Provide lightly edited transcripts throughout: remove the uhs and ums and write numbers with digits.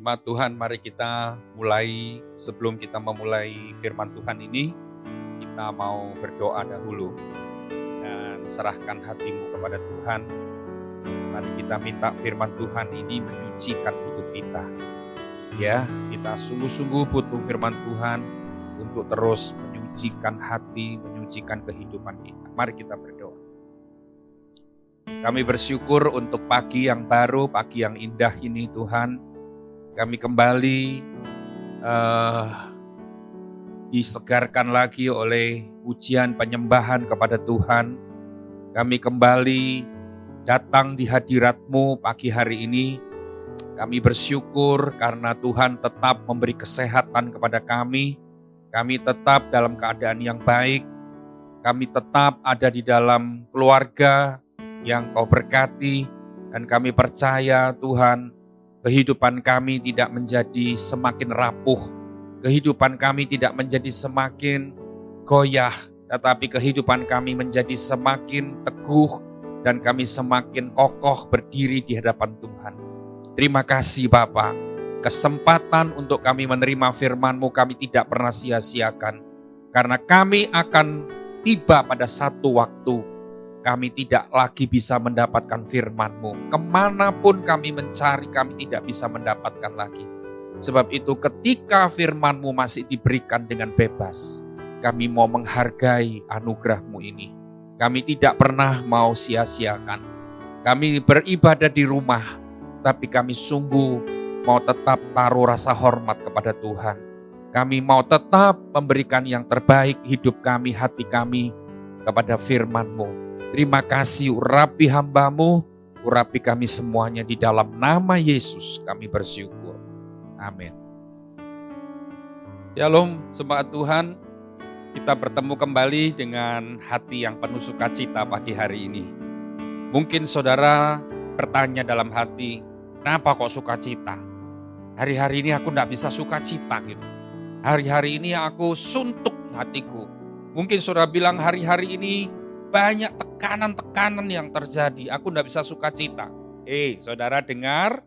Jemaat Tuhan, mari kita mulai. Sebelum kita memulai firman Tuhan ini, kita mau berdoa dahulu dan serahkan hatimu kepada Tuhan. Mari kita minta firman Tuhan ini menyucikan hidup kita. Ya, kita sungguh-sungguh butuh firman Tuhan untuk terus menyucikan hati, menyucikan kehidupan kita. Mari kita berdoa. Kami bersyukur untuk pagi yang baru, pagi yang indah ini Tuhan. Kami kembali disegarkan lagi oleh pujian penyembahan kepada Tuhan. Kami kembali datang di hadirat-Mu pagi hari ini. Kami bersyukur karena Tuhan tetap memberi kesehatan kepada kami. Kami tetap dalam keadaan yang baik. Kami tetap ada di dalam keluarga yang Kau berkati. Dan kami percaya Tuhan, kehidupan kami tidak menjadi semakin rapuh. Kehidupan kami tidak menjadi semakin goyah. Tetapi kehidupan kami menjadi semakin teguh. Dan kami semakin kokoh berdiri di hadapan Tuhan. Terima kasih Bapa. Kesempatan untuk kami menerima firman-Mu kami tidak pernah sia-siakan. Karena kami akan tiba pada satu waktu. Kami tidak lagi bisa mendapatkan firman-Mu. Kemanapun kami mencari, kami tidak bisa mendapatkan lagi. Sebab itu ketika firman-Mu masih diberikan dengan bebas, kami mau menghargai anugerah-Mu ini. Kami tidak pernah mau sia-siakan. Kami beribadah di rumah, tapi kami sungguh mau tetap taruh rasa hormat kepada Tuhan. Kami mau tetap memberikan yang terbaik hidup kami, hati kami kepada firman-Mu. Terima kasih, urapi hamba-Mu, urapi kami semuanya di dalam nama Yesus kami bersyukur. Amin. Shalom, jemaat Tuhan. Kita bertemu kembali dengan hati yang penuh sukacita pagi hari ini. Mungkin saudara bertanya dalam hati, kenapa kok sukacita? Hari-hari ini aku tidak bisa sukacita gitu. Hari-hari ini aku suntuk hatiku. Mungkin saudara bilang hari-hari ini banyak tekanan-tekanan yang terjadi. Aku tidak bisa sukacita. Saudara dengar,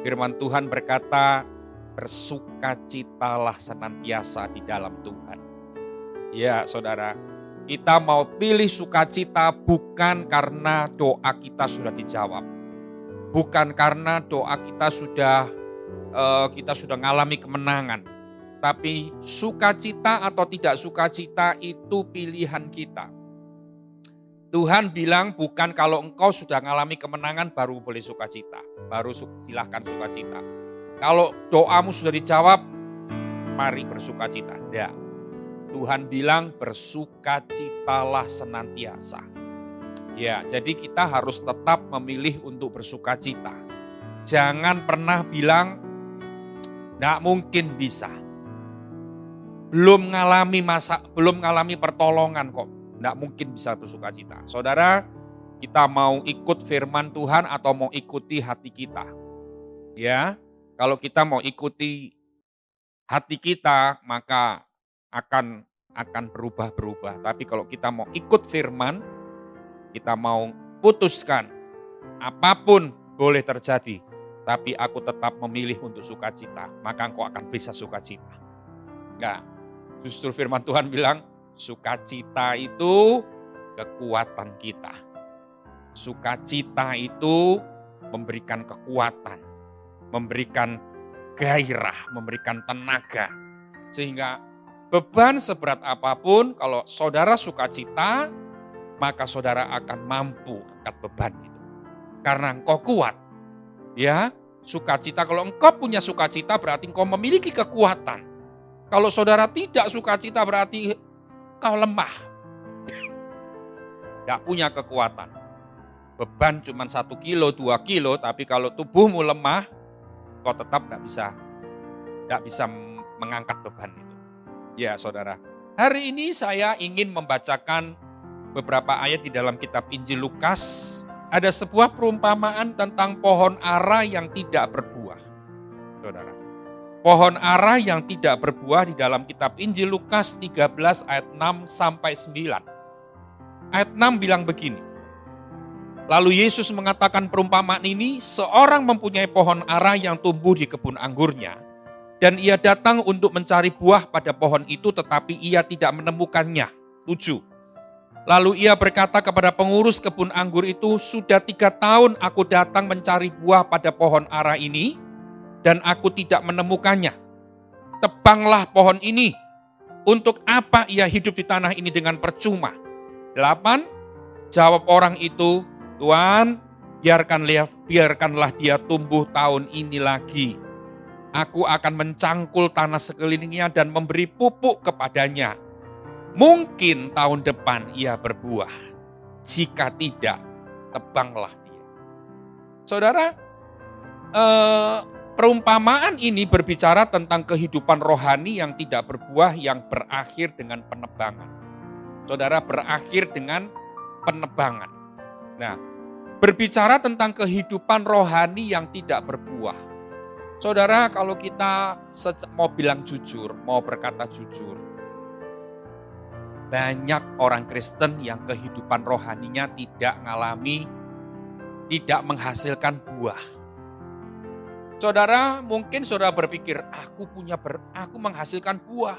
firman Tuhan berkata, bersukacitalah senantiasa di dalam Tuhan. Ya saudara, kita mau pilih sukacita bukan karena doa kita sudah dijawab. Bukan karena doa kita sudah mengalami kemenangan. Tapi sukacita atau tidak sukacita itu pilihan kita. Tuhan bilang bukan kalau engkau sudah mengalami kemenangan baru boleh sukacita. Baru silahkan sukacita. Kalau doamu sudah dijawab, mari bersukacita. Tidak. Tuhan bilang bersukacitalah senantiasa. Ya, jadi kita harus tetap memilih untuk bersukacita. Jangan pernah bilang, tidak mungkin bisa. Belum ngalami pertolongan kok. Tidak mungkin bisa bersukacita. Saudara, kita mau ikut firman Tuhan atau mau ikuti hati kita? Ya, kalau kita mau ikuti hati kita, maka akan berubah-berubah. Tapi kalau kita mau ikut firman, kita mau putuskan apapun boleh terjadi. Tapi aku tetap memilih untuk sukacita, maka engkau akan bisa sukacita. Enggak, justru firman Tuhan bilang, sukacita itu kekuatan kita. Sukacita itu memberikan kekuatan, memberikan gairah, memberikan tenaga. Sehingga beban seberat apapun, kalau saudara sukacita, maka saudara akan mampu angkat beban itu. Karena engkau kuat. Ya, sukacita, kalau engkau punya sukacita berarti engkau memiliki kekuatan. Kalau saudara tidak sukacita berarti kau lemah, gak punya kekuatan. Beban cuma 1 kilo, 2 kilo, tapi kalau tubuhmu lemah, kau tetap gak bisa mengangkat beban itu. Ya saudara, hari ini saya ingin membacakan beberapa ayat di dalam kitab Injil Lukas. Ada sebuah perumpamaan tentang pohon ara yang tidak berbuah. Saudara, pohon ara yang tidak berbuah di dalam kitab Injil Lukas 13 ayat 6 sampai 9. Ayat 6 bilang begini. Lalu Yesus mengatakan perumpamaan ini, seorang mempunyai pohon ara yang tumbuh di kebun anggurnya, dan ia datang untuk mencari buah pada pohon itu, tetapi ia tidak menemukannya. 7. Lalu ia berkata kepada pengurus kebun anggur itu, sudah 3 tahun aku datang mencari buah pada pohon ara ini, dan aku tidak menemukannya. Tebanglah pohon ini. Untuk apa ia hidup di tanah ini dengan percuma? 8. Jawab orang itu, Tuan, biarkanlah dia tumbuh tahun ini lagi. Aku akan mencangkul tanah sekelilingnya dan memberi pupuk kepadanya. Mungkin tahun depan ia berbuah. Jika tidak, tebanglah dia. Saudara, perumpamaan ini berbicara tentang kehidupan rohani yang tidak berbuah, yang berakhir dengan penebangan. Saudara, berakhir dengan penebangan. Nah, berbicara tentang kehidupan rohani yang tidak berbuah. Saudara, kalau kita mau bilang jujur, mau berkata jujur, banyak orang Kristen yang kehidupan rohaninya tidak menghasilkan buah. Saudara, mungkin saudara berpikir, aku menghasilkan buah.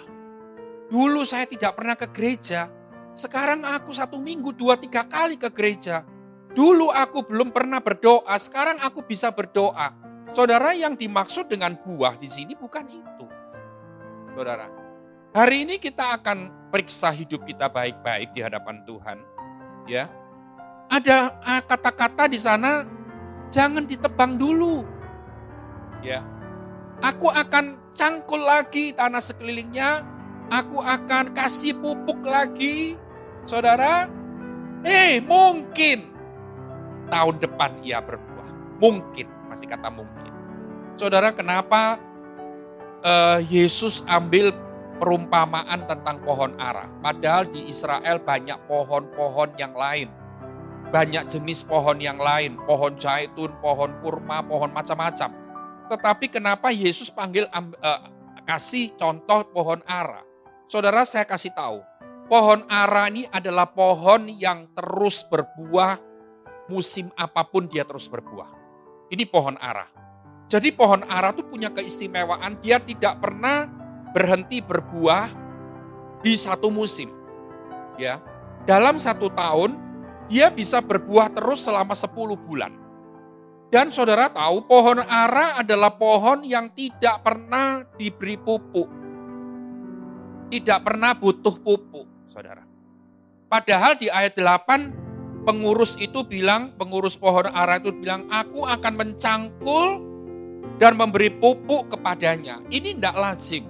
Dulu saya tidak pernah ke gereja, sekarang aku 1 minggu 2-3 kali ke gereja. Dulu aku belum pernah berdoa, sekarang aku bisa berdoa. Saudara, yang dimaksud dengan buah di sini bukan itu. Saudara, hari ini kita akan periksa hidup kita baik-baik di hadapan Tuhan. Ya, ada kata-kata di sana, jangan ditebang dulu. Ya, aku akan cangkul lagi tanah sekelilingnya, aku akan kasih pupuk lagi. Saudara, mungkin tahun depan ia berbuah. Mungkin, masih kata mungkin. Saudara, kenapa Yesus ambil perumpamaan tentang pohon ara? Padahal di Israel banyak pohon-pohon yang lain. Banyak jenis pohon yang lain. Pohon zaitun, pohon kurma, pohon macam-macam. Tetapi kenapa Yesus kasih contoh pohon ara? Saudara, saya kasih tahu. Pohon ara ini adalah pohon yang terus berbuah, musim apapun dia terus berbuah. Ini pohon ara. Jadi pohon ara itu punya keistimewaan, dia tidak pernah berhenti berbuah di satu musim. Ya, dalam 1 tahun dia bisa berbuah terus selama 10 bulan. Dan saudara tahu pohon ara adalah pohon yang tidak pernah diberi pupuk. Tidak pernah butuh pupuk, saudara. Padahal di ayat 8 pengurus pohon ara itu bilang, aku akan mencangkul dan memberi pupuk kepadanya. Ini tidak lazim.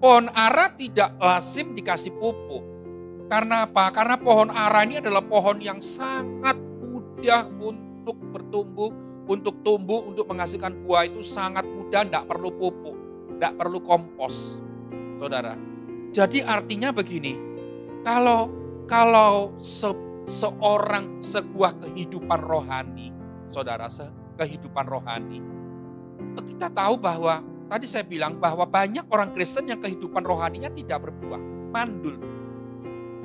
Pohon ara tidak lazim dikasih pupuk. Karena apa? Karena pohon ara ini adalah pohon yang sangat mudah untuk bertumbuh, untuk tumbuh, untuk menghasilkan buah itu sangat mudah, tidak perlu pupuk, tidak perlu kompos. Saudara, jadi artinya begini, kalau sebuah kehidupan rohani, saudara, kehidupan rohani, kita tahu bahwa tadi saya bilang bahwa banyak orang Kristen yang kehidupan rohaninya tidak berbuah, mandul,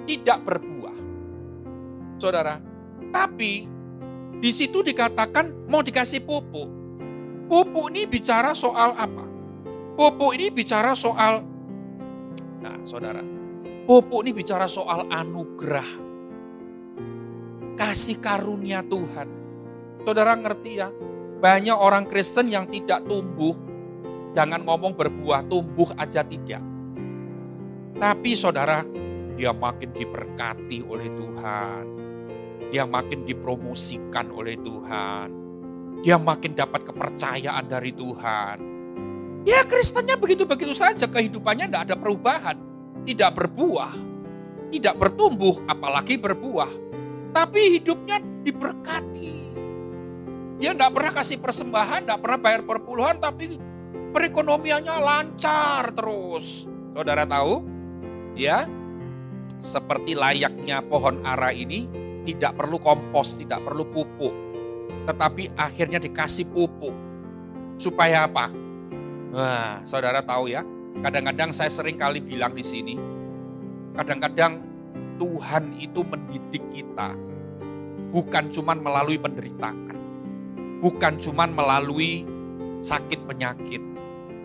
tidak berbuah, saudara. Tapi di situ dikatakan mau dikasih pupuk. Pupuk ini bicara soal apa? Pupuk ini bicara soal, saudara, pupuk ini bicara soal anugerah. Kasih karunia Tuhan. Saudara ngerti ya, banyak orang Kristen yang tidak tumbuh, jangan ngomong berbuah, tumbuh aja tidak. Tapi saudara, dia makin diberkati oleh Tuhan. Dia makin dipromosikan oleh Tuhan. Dia makin dapat kepercayaan dari Tuhan. Ya Kristennya begitu-begitu saja, kehidupannya tidak ada perubahan. Tidak berbuah, tidak bertumbuh, apalagi berbuah. Tapi hidupnya diberkati. Dia tidak pernah kasih persembahan, tidak pernah bayar perpuluhan, tapi perekonomiannya lancar terus. Saudara tahu? Ya, seperti layaknya pohon ara ini, tidak perlu kompos, tidak perlu pupuk. Tetapi akhirnya dikasih pupuk. Supaya apa? Nah, saudara tahu ya, kadang-kadang saya sering kali bilang di sini, kadang-kadang Tuhan itu mendidik kita. bukan cuman melalui penderitaan, bukan cuman melalui sakit penyakit,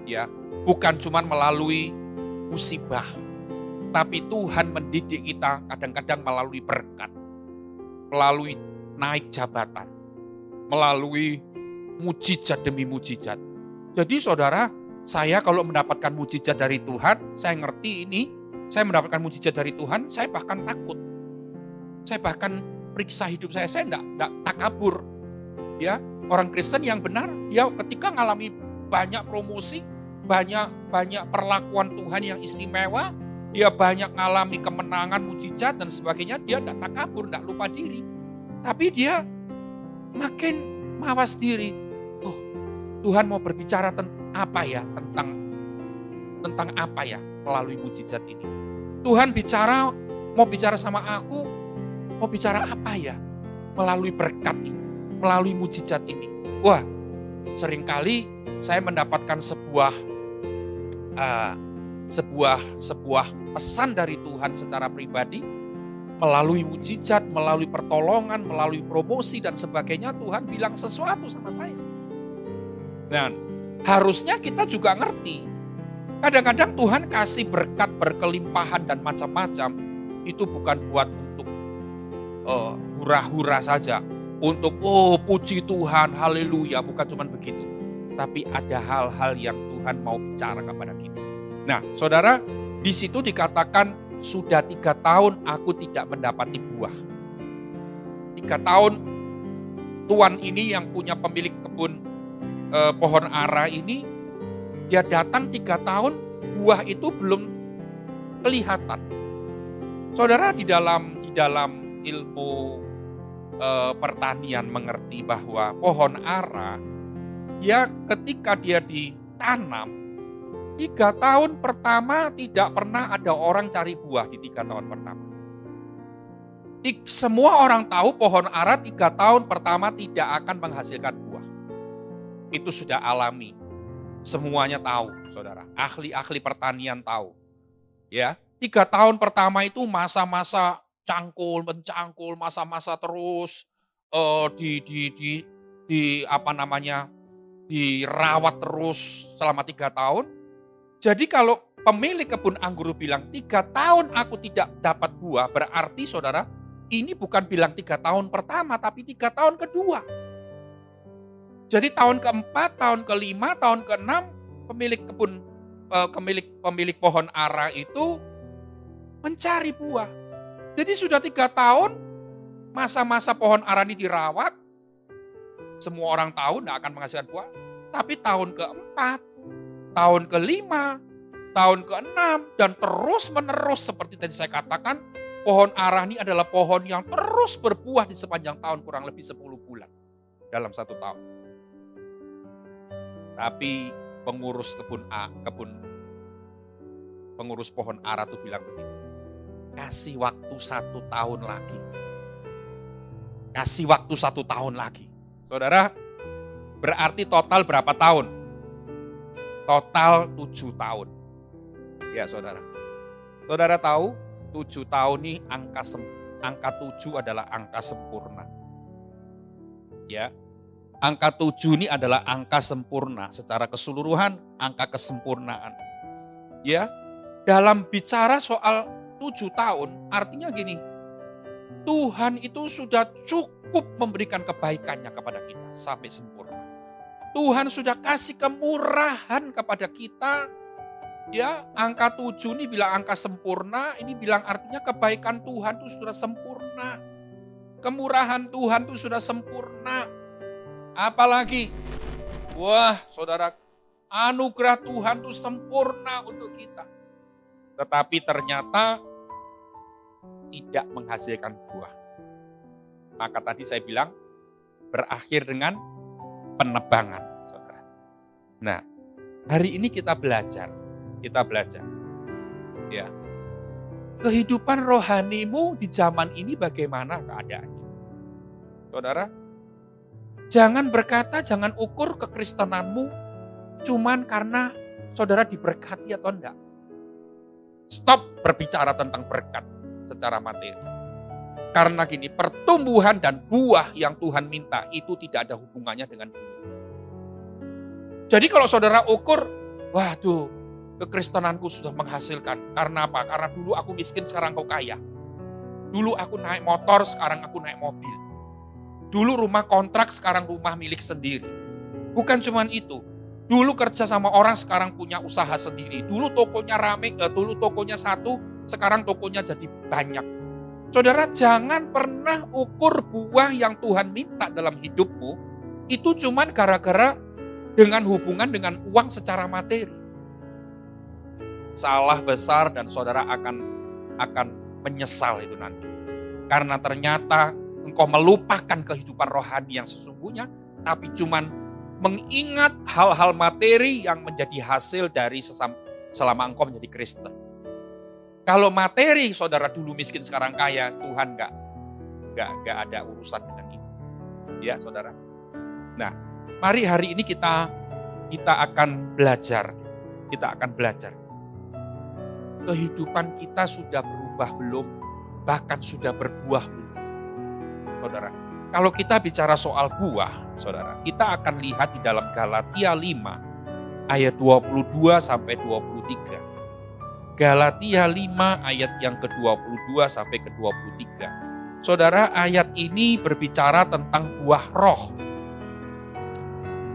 ya, bukan cuman melalui musibah, tapi Tuhan mendidik kita kadang-kadang melalui berkat, melalui naik jabatan, melalui mujizat demi mujizat. Jadi saudara, saya kalau mendapatkan mujizat dari Tuhan, saya ngerti ini, saya mendapatkan mujizat dari Tuhan, saya bahkan takut. Saya bahkan periksa hidup saya enggak takabur. Ya, orang Kristen yang benar, dia ketika mengalami banyak promosi, banyak perlakuan Tuhan yang istimewa, dia banyak mengalami kemenangan, mujizat dan sebagainya, dia enggak takabur, enggak lupa diri. Tapi dia makin mawas diri. Oh, Tuhan mau berbicara tentang apa ya? Tentang apa ya melalui mujizat ini? Tuhan mau bicara sama aku, mau bicara apa ya melalui berkat ini, melalui mujizat ini? Wah, seringkali saya mendapatkan sebuah pesan dari Tuhan secara pribadi, melalui mujizat, melalui pertolongan, melalui promosi dan sebagainya, Tuhan bilang sesuatu sama saya. Dan harusnya kita juga ngerti, kadang-kadang Tuhan kasih berkat berkelimpahan dan macam-macam, itu bukan buat untuk hura-hura saja, untuk puji Tuhan, haleluya, bukan cuma begitu. Tapi ada hal-hal yang Tuhan mau bicara kepada kita. Nah, saudara, di situ dikatakan sudah 3 tahun aku tidak mendapati buah. 3 tahun Tuan ini yang punya pemilik kebun pohon ara ini, dia datang 3 tahun, buah itu belum kelihatan. Saudara, di dalam ilmu pertanian mengerti bahwa pohon ara, ya ketika dia ditanam, 3 tahun pertama tidak pernah ada orang cari buah di 3 tahun pertama. Semua orang tahu pohon ara 3 tahun pertama tidak akan menghasilkan buah. Itu sudah alami. Semuanya tahu, saudara. Ahli-ahli pertanian tahu. Ya, 3 tahun pertama itu masa-masa mencangkul, masa-masa terus dirawat terus selama 3 tahun. Jadi kalau pemilik kebun anggur bilang 3 tahun aku tidak dapat buah, berarti saudara, ini bukan bilang 3 tahun pertama, tapi 3 tahun kedua. Jadi tahun keempat, tahun kelima, tahun keenam, pemilik pohon ara itu mencari buah. Jadi sudah 3 tahun, masa-masa pohon ara ini dirawat, semua orang tahu tidak akan menghasilkan buah. Tapi tahun keempat, tahun kelima, tahun keenam, dan terus menerus seperti tadi saya katakan, pohon ara ini adalah pohon yang terus berbuah di sepanjang tahun, kurang lebih 10 bulan dalam 1 tahun. Tapi pengurus pengurus pohon ara itu bilang begini, kasih waktu 1 tahun lagi. Kasih waktu 1 tahun lagi. Saudara, berarti total berapa tahun? Total 7 tahun. Ya saudara. Saudara tahu 7 tahun ini angka 7 adalah angka sempurna. Ya. Angka 7 ini adalah angka sempurna secara keseluruhan, angka kesempurnaan. Ya. Dalam bicara soal 7 tahun, artinya gini, Tuhan itu sudah cukup memberikan kebaikannya kepada kita sampai sempurna. Tuhan sudah kasih kemurahan kepada kita. Ya, angka 7 ini bilang angka sempurna, ini bilang artinya kebaikan Tuhan itu sudah sempurna. Kemurahan Tuhan itu sudah sempurna. Apalagi, wah saudara, anugerah Tuhan itu sempurna untuk kita. Tetapi ternyata tidak menghasilkan buah. Maka tadi saya bilang berakhir dengan penebangan, saudara. Nah, hari ini kita belajar. Ya, kehidupan rohanimu di zaman ini bagaimana keadaannya? Saudara, jangan berkata, jangan ukur kekristenanmu cuman karena saudara diberkati atau enggak. Stop berbicara tentang berkat secara materi. Karena gini, pertumbuhan dan buah yang Tuhan minta itu tidak ada hubungannya dengan dunia. Jadi kalau saudara ukur, waduh, kekristenanku sudah menghasilkan. Karena apa? Karena dulu aku miskin, sekarang kau kaya. Dulu aku naik motor, sekarang aku naik mobil. Dulu rumah kontrak, sekarang rumah milik sendiri. Bukan cuman itu. Dulu kerja sama orang, sekarang punya usaha sendiri. Dulu tokonya rame, dulu tokonya satu, sekarang tokonya jadi banyak. Saudara, jangan pernah ukur buah yang Tuhan minta dalam hidupmu, itu cuman gara-gara dengan hubungan dengan uang secara materi. Salah besar dan saudara akan menyesal itu nanti. Karena ternyata engkau melupakan kehidupan rohani yang sesungguhnya, tapi cuman mengingat hal-hal materi yang menjadi hasil dari selama engkau menjadi Kristen. Kalau materi saudara dulu miskin sekarang kaya, Tuhan nggak ada urusan dengan itu. Ya saudara. Nah, mari hari ini kita akan belajar. Kita akan belajar. Kehidupan kita sudah berubah belum? Bahkan sudah berbuah belum? Saudara, kalau kita bicara soal buah, saudara, kita akan lihat di dalam Galatia 5 ayat 22 sampai 23. Galatia 5 ayat yang ke-22 sampai ke-23. Saudara, ayat ini berbicara tentang buah roh.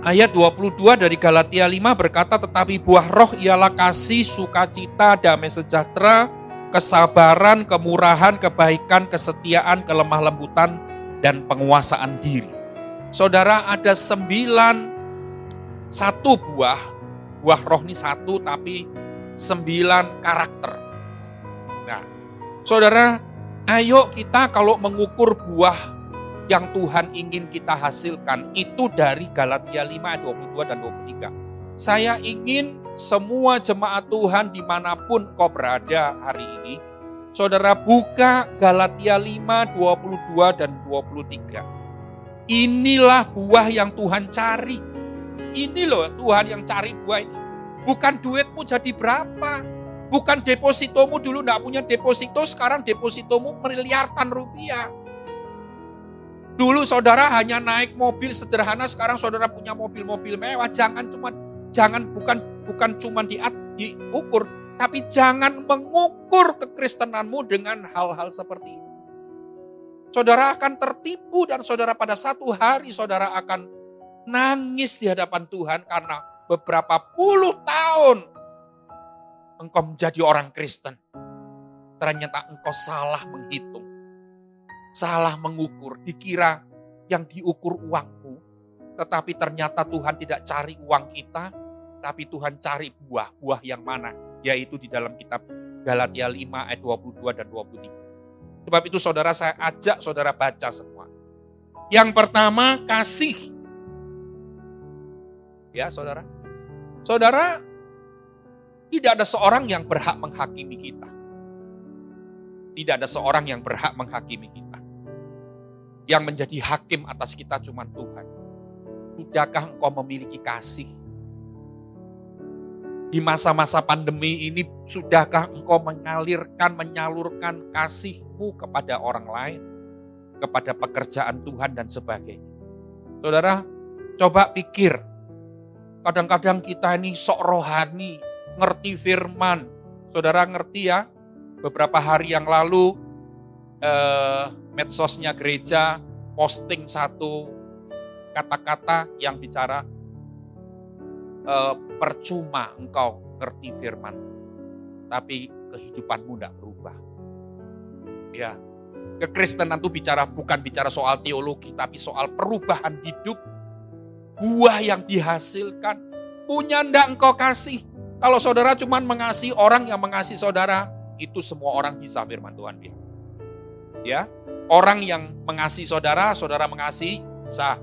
Ayat 22 dari Galatia 5 berkata, tetapi buah roh ialah kasih, sukacita, damai sejahtera, kesabaran, kemurahan, kebaikan, kesetiaan, kelemah lembutan, dan penguasaan diri. Saudara, ada 9, satu buah roh ini satu tapi 9 karakter. Nah, saudara, ayo kita kalau mengukur buah yang Tuhan ingin kita hasilkan itu dari Galatia 5 ayat 22 dan 23. Saya ingin semua jemaat Tuhan dimanapun kau berada hari ini, saudara buka Galatia 5, 22 dan 23. Inilah buah yang Tuhan cari. Ini loh Tuhan yang cari buah ini. Bukan duitmu jadi berapa. Bukan depositomu dulu enggak punya deposito, sekarang depositomu miliaran rupiah. Dulu saudara hanya naik mobil sederhana, sekarang saudara punya mobil-mobil mewah. Bukan cuma diukur, tapi jangan mengukur kekristenanmu dengan hal-hal seperti ini. Saudara akan tertipu dan saudara pada satu hari saudara akan nangis di hadapan Tuhan karena beberapa puluh tahun engkau menjadi orang Kristen. Ternyata engkau salah menghitung, salah mengukur. Dikira yang diukur uangmu, tetapi ternyata Tuhan tidak cari uang kita, tapi Tuhan cari buah yang mana? Yaitu di dalam kitab Galatia 5 ayat 22 dan 23. Sebab itu saudara, saya ajak saudara baca semua. Yang pertama, kasih. Ya saudara. Saudara, tidak ada seorang yang berhak menghakimi kita. Tidak ada seorang yang berhak menghakimi kita. Yang menjadi hakim atas kita cuma Tuhan. Sudahkah engkau memiliki kasih? Di masa-masa pandemi ini, sudahkah engkau menyalurkan kasihmu kepada orang lain? Kepada pekerjaan Tuhan dan sebagainya. Saudara, coba pikir. Kadang-kadang kita ini sok rohani, ngerti firman. Saudara ngerti ya, beberapa hari yang lalu medsosnya gereja posting satu kata-kata yang bicara percuma engkau ngerti firman, tapi kehidupanmu tidak berubah. Ya, kekristenan itu bukan bicara soal teologi, tapi soal perubahan hidup. Buah yang dihasilkan, punya ndak engkau kasih. Kalau saudara cuma mengasihi orang yang mengasihi saudara, itu semua orang bisa firman Tuhan bilang. Ya, orang yang mengasihi saudara, saudara mengasihi, sah.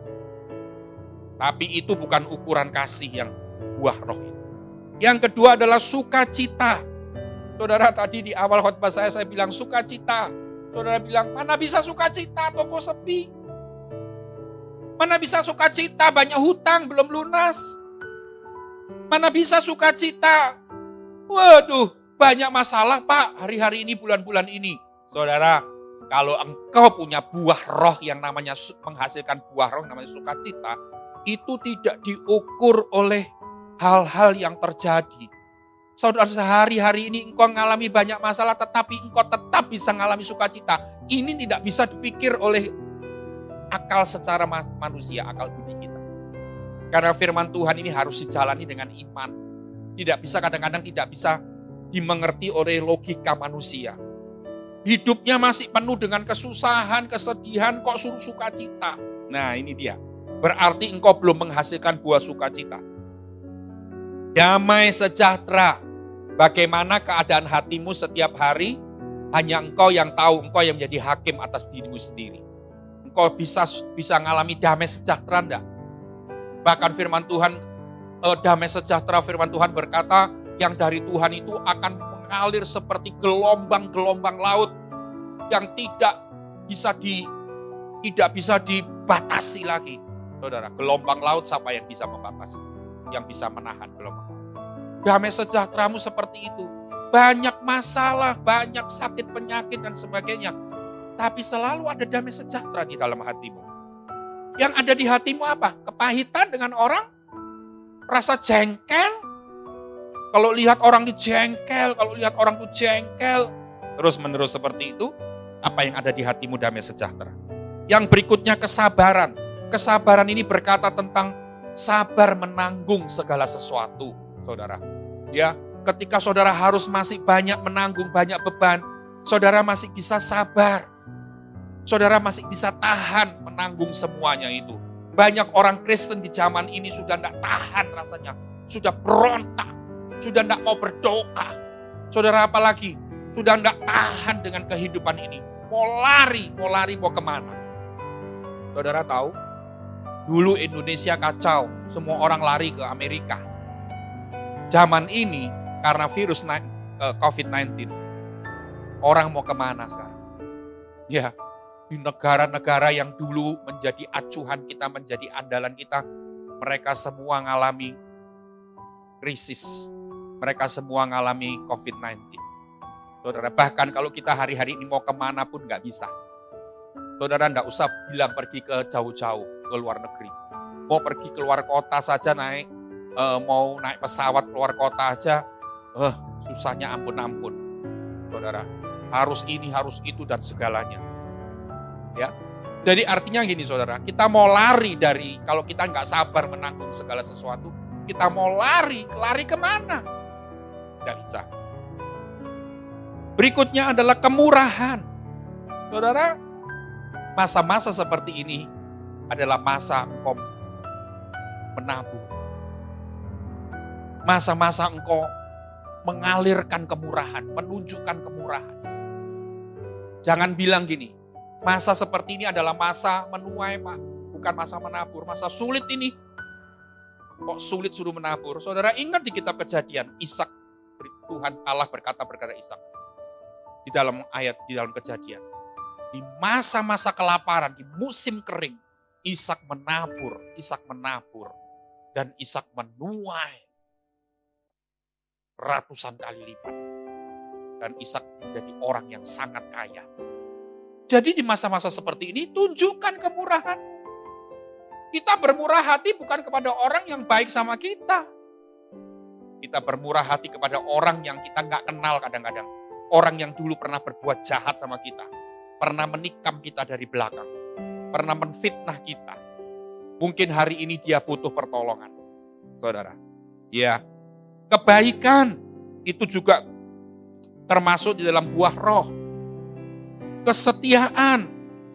Tapi itu bukan ukuran kasih yang buah roh itu. Yang kedua adalah sukacita. Saudara, tadi di awal khotbah saya bilang sukacita. Saudara bilang, mana bisa sukacita, toko sepi. Mana bisa sukacita, banyak hutang belum lunas. Mana bisa sukacita, waduh banyak masalah Pak hari-hari ini, bulan-bulan ini. Saudara, Kalau engkau punya buah roh yang namanya menghasilkan buah roh namanya sukacita, itu tidak diukur oleh hal-hal yang terjadi. Saudara, sehari-hari ini engkau mengalami banyak masalah, tetapi engkau tetap bisa mengalami sukacita. Ini tidak bisa dipikir oleh akal secara manusia, akal budi kita. Karena firman Tuhan ini harus dijalani dengan iman. Tidak bisa, kadang-kadang tidak bisa dimengerti oleh logika manusia. Hidupnya masih penuh dengan kesusahan, kesedihan, kok suruh sukacita. Nah ini dia. Berarti engkau belum menghasilkan buah sukacita. Damai sejahtera. Bagaimana keadaan hatimu setiap hari, hanya engkau yang tahu, engkau yang menjadi hakim atas dirimu sendiri. Engkau bisa ngalami damai sejahtera enggak? Bahkan firman Tuhan, damai sejahtera firman Tuhan berkata, yang dari Tuhan itu akan mengalir seperti gelombang-gelombang laut yang tidak bisa dibatasi lagi. Saudara, gelombang laut siapa yang bisa membatasi? Yang bisa menahan gelombang laut. Damai sejahteramu seperti itu. Banyak masalah, banyak sakit, penyakit dan sebagainya. Tapi selalu ada damai sejahtera di dalam hatimu. Yang ada di hatimu apa? Kepahitan dengan orang? Rasa jengkel? Kalau lihat orang itu jengkel, terus-menerus seperti itu, apa yang ada di hatimu damai sejahtera? Yang berikutnya kesabaran. Kesabaran ini berkata tentang sabar menanggung segala sesuatu, saudara. Ya, ketika saudara harus masih banyak menanggung banyak beban, saudara masih bisa sabar. Saudara masih bisa tahan menanggung semuanya itu. Banyak orang Kristen di zaman ini sudah tidak tahan rasanya, sudah berontak, sudah tidak mau berdoa. Saudara apalagi? Sudah tidak tahan dengan kehidupan ini. Mau lari mau kemana? Saudara tahu, dulu Indonesia kacau, semua orang lari ke Amerika. Zaman ini, karena virus COVID-19, orang mau kemana sekarang? Ya, di negara-negara yang dulu menjadi acuhan kita, menjadi andalan kita, mereka semua mengalami krisis. Mereka semua mengalami COVID-19. Saudara, bahkan kalau kita hari-hari ini mau kemana pun nggak bisa. Saudara nggak usah bilang pergi ke jauh-jauh, ke luar negeri. Mau pergi keluar kota saja mau naik pesawat keluar kota aja, susahnya ampun-ampun. Saudara, harus ini, harus itu dan segalanya. Ya, jadi artinya gini saudara, kita mau lari dari, kalau kita nggak sabar menanggung segala sesuatu, kita mau lari kemana? Nggak bisa. Berikutnya adalah kemurahan. Saudara, masa-masa seperti ini adalah masa engkau menabur. Masa-masa engkau mengalirkan kemurahan, menunjukkan kemurahan. Jangan bilang gini, masa seperti ini adalah masa menuai, Pak. Bukan masa menabur, masa sulit ini. Kok sulit suruh menabur? Saudara ingat di kitab Kejadian, Ishak, Tuhan Allah berkata Ishak. Di dalam ayat, di dalam Kejadian. Di masa-masa kelaparan, di musim kering, Ishak menabur. Dan Ishak menuai ratusan kali lipat. Dan Ishak menjadi orang yang sangat kaya. Jadi di masa-masa seperti ini, tunjukkan kemurahan. Kita bermurah hati bukan kepada orang yang baik sama kita. Kita bermurah hati kepada orang yang kita nggak kenal kadang-kadang. Orang yang dulu pernah berbuat jahat sama kita. Pernah menikam kita dari belakang. Pernah menfitnah kita. Mungkin hari ini dia butuh pertolongan. Saudara. Ya, kebaikan itu juga termasuk di dalam buah roh. Kesetiaan.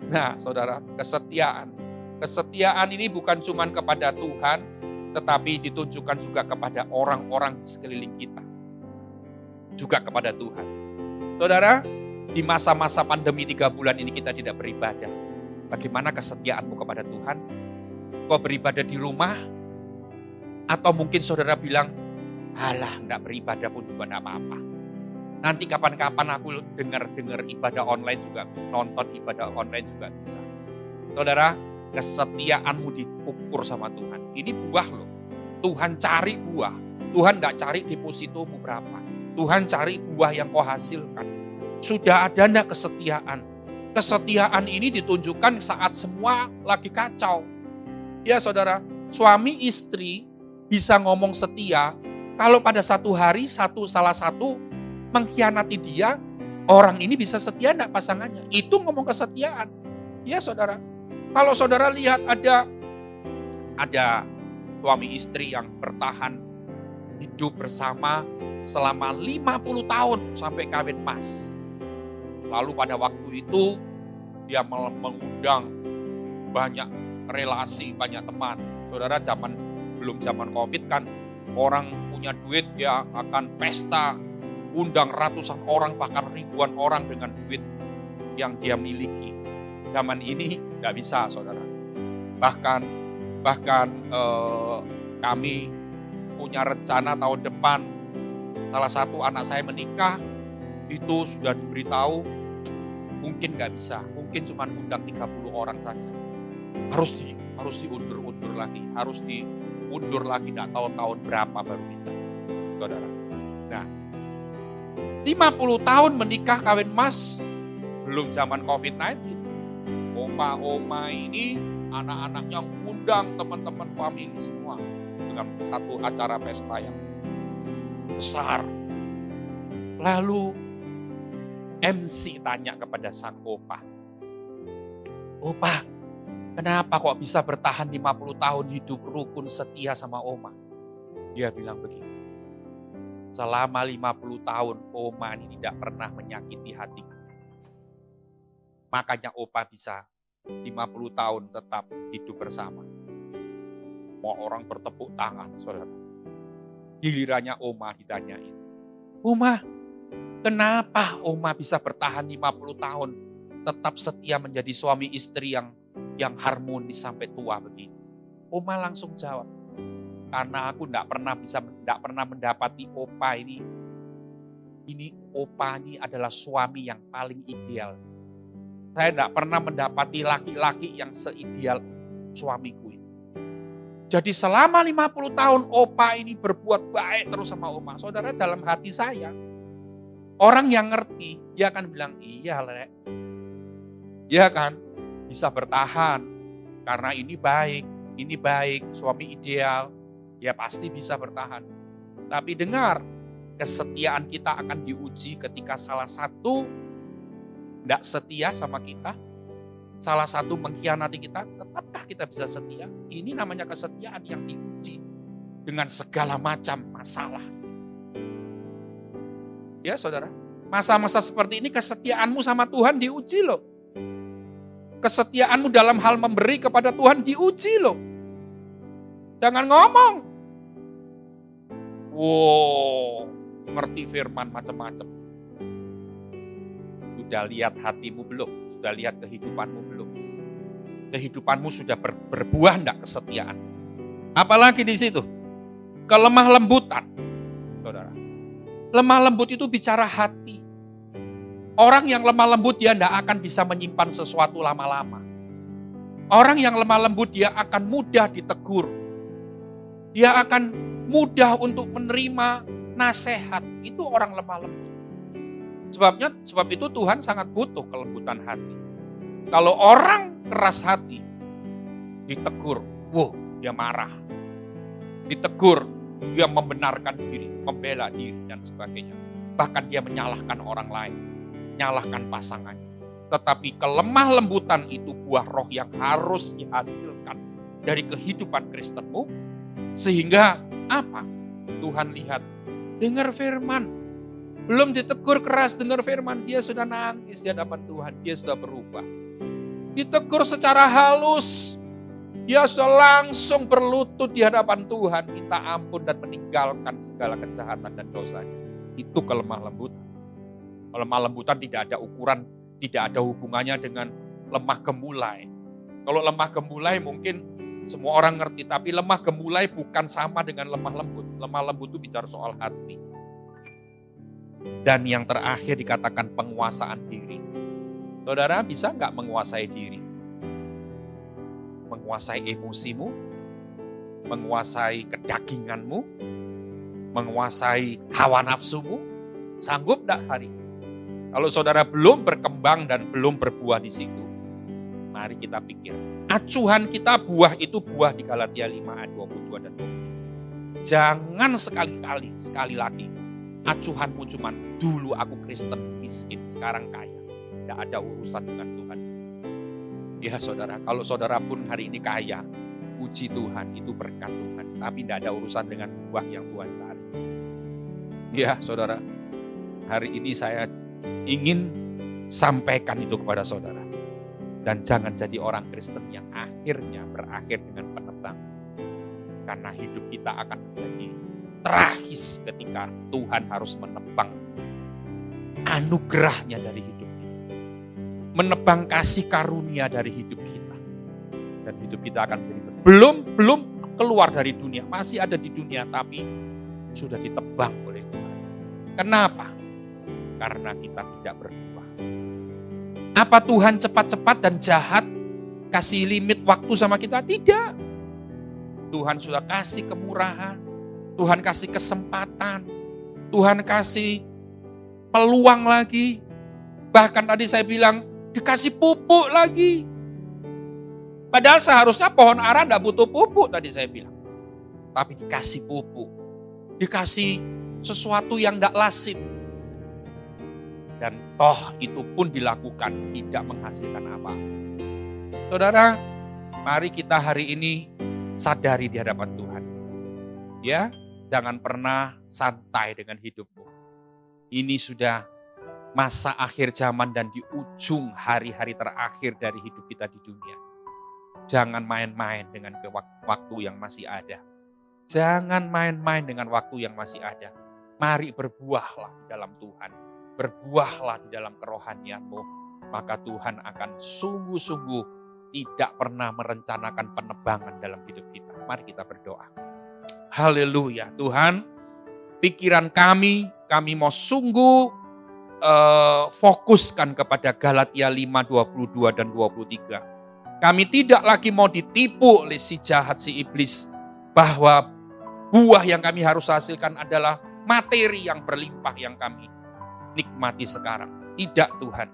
Nah, saudara, kesetiaan. Kesetiaan ini bukan cuma kepada Tuhan, tetapi ditunjukkan juga kepada orang-orang di sekeliling kita. Juga kepada Tuhan. Saudara, di masa-masa pandemi 3 bulan ini kita tidak beribadah. Bagaimana kesetiaanmu kepada Tuhan? Kau beribadah di rumah? Atau mungkin saudara bilang, alah, enggak beribadah pun juga enggak apa-apa. Nanti kapan-kapan aku dengar ibadah online juga, nonton ibadah online juga bisa. Saudara, kesetiaanmu diukur sama Tuhan. Ini buah loh. Tuhan cari buah. Tuhan enggak cari depositomu berapa. Tuhan cari buah yang kau hasilkan. Sudah ada enggak kesetiaan? Kesetiaan ini ditunjukkan saat semua lagi kacau. Ya saudara, suami istri bisa ngomong setia kalau pada satu hari salah satu mengkhianati dia, orang ini bisa setia enggak pasangannya? Itu ngomong kesetiaan. Ya saudara, kalau saudara lihat ada suami istri yang bertahan hidup bersama selama 50 tahun sampai kawin mas. Lalu pada waktu itu dia mengundang banyak relasi, banyak teman. Saudara, belum zaman Covid kan, orang punya duit dia akan pesta, undang ratusan orang bahkan ribuan orang dengan duit yang dia miliki. Zaman ini nggak bisa, saudara. Bahkan kami punya rencana tahun depan, salah satu anak saya menikah, itu sudah diberitahu mungkin nggak bisa, mungkin cuma undang 30 orang saja. Harus diundur lagi, nggak tahu tahun berapa baru bisa, saudara. Nah, 50 tahun menikah kawin mas, belum zaman COVID-19. Oma ini anak-anaknya undang teman-teman family semua dengan satu acara pesta yang besar. Lalu MC tanya kepada sang opa, "Opa, kenapa kok bisa bertahan 50 tahun hidup rukun setia sama oma?" Dia bilang begini, "Selama 50 tahun oma ini tidak pernah menyakiti hatiku. Makanya opa bisa 50 tahun tetap hidup bersama." Mau orang bertepuk tangan, saudara. Gilirannya oma ditanyain, "Oma, kenapa oma bisa bertahan 50 tahun tetap setia menjadi suami istri yang harmonis sampai tua begini?" Oma langsung jawab, "Karena aku enggak pernah mendapati opa ini. Opa ini adalah suami yang paling ideal. Saya enggak pernah mendapati laki-laki yang seideal suamiku ini. Jadi selama 50 tahun opa ini berbuat baik terus sama oma." Saudara, dalam hati saya, orang yang ngerti, dia akan bilang, "Iya, Lek. Iya kan, bisa bertahan karena ini baik, suami ideal, ya pasti bisa bertahan." Tapi dengar, kesetiaan kita akan diuji ketika salah satu tidak setia sama kita, salah satu mengkhianati kita, tetapkah kita bisa setia? Ini namanya kesetiaan yang diuji dengan segala macam masalah. Ya saudara, masa-masa seperti ini kesetiaanmu sama Tuhan diuji loh. Kesetiaanmu dalam hal memberi kepada Tuhan diuji loh. Jangan ngomong, "Wow, ngerti firman macam-macam." Sudah lihat hatimu belum? Sudah lihat kehidupanmu belum? Kehidupanmu sudah berbuah enggak kesetiaan? Apalagi di situ, kelemah lembutan, saudara. Lemah lembut itu bicara hati. Orang yang lemah lembut dia tidak akan bisa menyimpan sesuatu lama-lama. Orang yang lemah lembut dia akan mudah ditegur. Dia akan mudah untuk menerima nasihat. Itu orang lemah lembut. Sebab itu Tuhan sangat butuh kelembutan hati. Kalau orang keras hati, ditegur, dia marah. Ditegur, dia membenarkan diri, membela diri dan sebagainya. Bahkan dia menyalahkan orang lain, menyalahkan pasangannya. Tetapi kelemah lembutan itu buah roh yang harus dihasilkan dari kehidupan Kristenmu. Sehingga apa? Tuhan lihat, dengar firman. Belum ditegur keras, dengar firman, dia sudah nangis di hadapan Tuhan, dia sudah berubah. Ditegur secara halus, dia sudah langsung berlutut di hadapan Tuhan, minta ampun dan meninggalkan segala kejahatan dan dosanya. Itu kelemah lembutan. Kelemah lembutan tidak ada ukuran, tidak ada hubungannya dengan lemah gemulai. Kalau lemah gemulai mungkin semua orang ngerti, tapi lemah gemulai bukan sama dengan lemah lembut. Lemah lembut itu bicara soal hati. Dan yang terakhir dikatakan penguasaan diri. Saudara bisa nggak menguasai diri? Menguasai emosimu, menguasai kedaginganmu, menguasai hawa nafsumu. Sanggup nggak hari? Kalau saudara belum berkembang dan belum berbuah di situ, mari kita pikir. Acuan kita buah itu buah di Galatia 5 ayat 22 dan 23. Jangan sekali lagi acuanmu cuman dulu aku Kristen miskin, sekarang kaya. Tidak ada urusan dengan Tuhan. Ya saudara, kalau saudara pun hari ini kaya, puji Tuhan, itu berkat Tuhan. Tapi tidak ada urusan dengan buah yang Tuhan cari. Ya saudara, hari ini saya ingin sampaikan itu kepada saudara. Dan jangan jadi orang Kristen yang akhirnya berakhir dengan penebangan. Karena hidup kita akan menjadi tragis ketika Tuhan harus menebang anugerahnya dari hidup kita. Menebang kasih karunia dari hidup kita. Dan hidup kita akan menjadi belum keluar dari dunia. Masih ada di dunia tapi sudah ditebang oleh Tuhan. Kenapa? Karena kita tidak berbuah. Apa Tuhan cepat-cepat dan jahat kasih limit waktu sama kita? Tidak. Tuhan sudah kasih kemurahan. Tuhan kasih kesempatan. Tuhan kasih peluang lagi. Bahkan tadi saya bilang dikasih pupuk lagi. Padahal seharusnya pohon ara tidak butuh pupuk tadi saya bilang. Tapi dikasih pupuk. Dikasih sesuatu yang tidak lazim. Dan toh itu pun dilakukan tidak menghasilkan apa. Saudara, mari kita hari ini sadari di hadapan Tuhan. Ya, jangan pernah santai dengan hidupmu. Ini sudah masa akhir zaman dan di ujung hari-hari terakhir dari hidup kita di dunia. Jangan main-main dengan waktu yang masih ada. Jangan main-main dengan waktu yang masih ada. Mari berbuahlah di dalam Tuhan. Berbuahlah di dalam kerohanianmu, maka Tuhan akan sungguh-sungguh tidak pernah merencanakan penebangan dalam hidup kita. Mari kita berdoa. Haleluya. Tuhan, pikiran kami mau sungguh fokuskan kepada Galatia 5, 22 dan 23. Kami tidak lagi mau ditipu oleh si jahat, si iblis, bahwa buah yang kami harus hasilkan adalah materi yang berlimpah yang kami nikmati sekarang. Tidak Tuhan.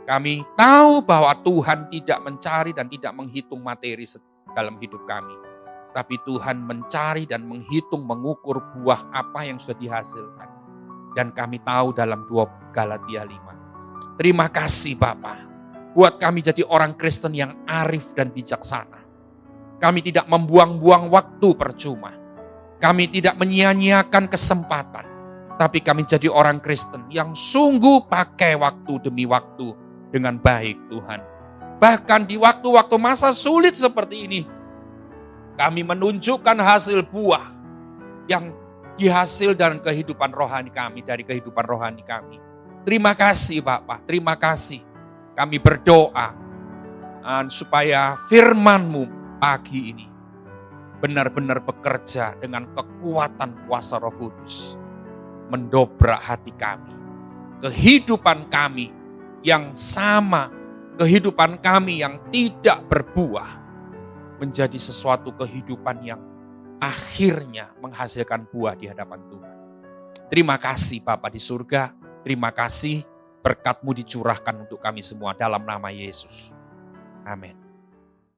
Kami tahu bahwa Tuhan tidak mencari dan tidak menghitung materi dalam hidup kami. Tapi Tuhan mencari dan menghitung, mengukur buah apa yang sudah dihasilkan. Dan kami tahu dalam 2 Galatia 5. Terima kasih Bapa. Buat kami jadi orang Kristen yang arif dan bijaksana. Kami tidak membuang-buang waktu percuma. Kami tidak menyia-nyiakan kesempatan. Tapi kami jadi orang Kristen yang sungguh pakai waktu demi waktu dengan baik Tuhan. Bahkan di waktu-waktu masa sulit seperti ini, kami menunjukkan hasil buah yang dihasil dari kehidupan rohani kami, Terima kasih Bapak, terima kasih. Kami berdoa supaya firman-Mu pagi ini benar-benar bekerja dengan kekuatan kuasa Roh Kudus. Mendobrak hati kami, kehidupan kami yang sama, kehidupan kami yang tidak berbuah, menjadi sesuatu kehidupan yang akhirnya menghasilkan buah di hadapan Tuhan. Terima kasih Bapa di surga, terima kasih berkat-Mu dicurahkan untuk kami semua dalam nama Yesus. Amin.